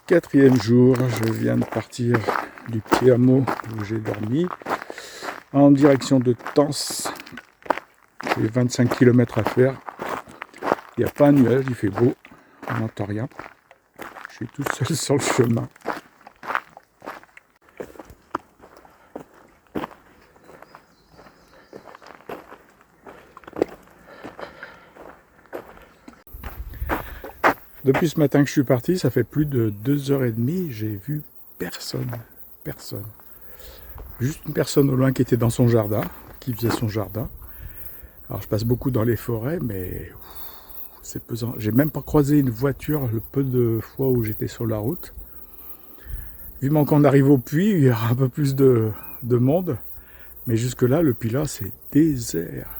Quatrième jour, je viens de partir du petit hameau où j'ai dormi en direction de Tence. J'ai 25 km à faire. Il n'y a pas un nuage, il fait beau, on n'entend rien. Je suis tout seul sur le chemin. Depuis ce matin que je suis parti, ça fait plus de 2h30, j'ai vu personne. Personne. Juste une personne au loin qui était dans son jardin, qui faisait son jardin. Alors je passe beaucoup dans les forêts, mais c'est pesant. J'ai même pas croisé une voiture le peu de fois où j'étais sur la route. Vivement qu'on arrive au puits, il y aura un peu plus de monde. Mais jusque là, le puits là, c'est désert.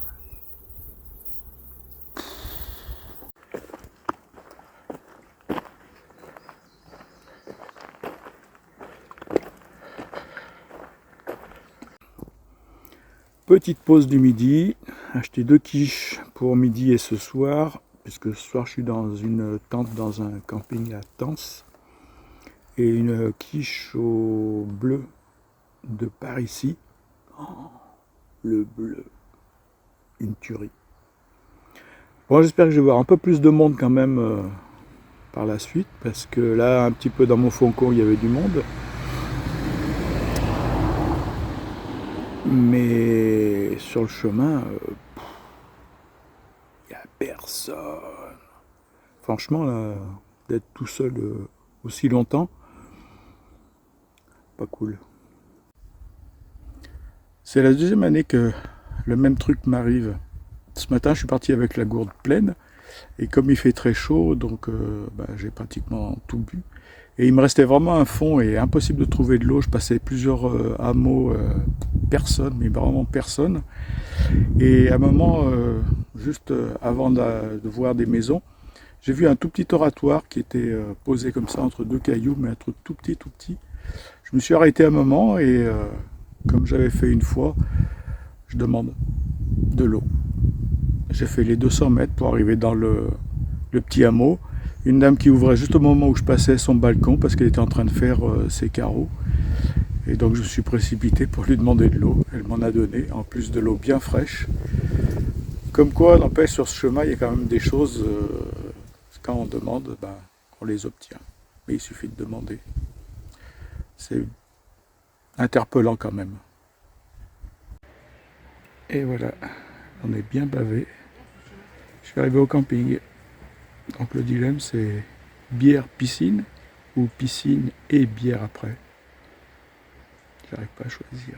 Petite pause du midi, acheté 2 quiches pour midi et ce soir, puisque ce soir je suis dans une tente dans un camping à Tence, et une quiche au bleu de Parisis. Oh, le bleu, une tuerie. Bon, j'espère que je vais voir un peu plus de monde quand même par la suite, parce que là, un petit peu dans mon foncon, il y avait du monde. Mais sur le chemin, il n'y a personne. Franchement, là, d'être tout seul aussi longtemps, pas cool. C'est la deuxième année que le même truc m'arrive. Ce matin, je suis parti avec la gourde pleine. Et comme il fait très chaud, donc j'ai pratiquement tout bu. Et il me restait vraiment un fond et impossible de trouver de l'eau. Je passais plusieurs hameaux, personne, mais vraiment personne. Et à un moment, juste avant de voir des maisons, j'ai vu un tout petit oratoire qui était posé comme ça entre deux cailloux, mais un truc tout petit, tout petit. Je me suis arrêté un moment et comme j'avais fait une fois, je demande de l'eau. J'ai fait les 200 mètres pour arriver dans le petit hameau. Une dame qui ouvrait juste au moment où je passais son balcon parce qu'elle était en train de faire ses carreaux. Et donc je me suis précipité pour lui demander de l'eau. Elle m'en a donné, en plus de l'eau bien fraîche. Comme quoi, n'empêche, sur ce chemin, il y a quand même des choses, quand on demande, on les obtient. Mais il suffit de demander. C'est interpellant quand même. Et voilà, on est bien bavé. Je suis arrivé au camping. Donc le dilemme, c'est bière-piscine ou piscine et bière après. J'arrive pas à choisir.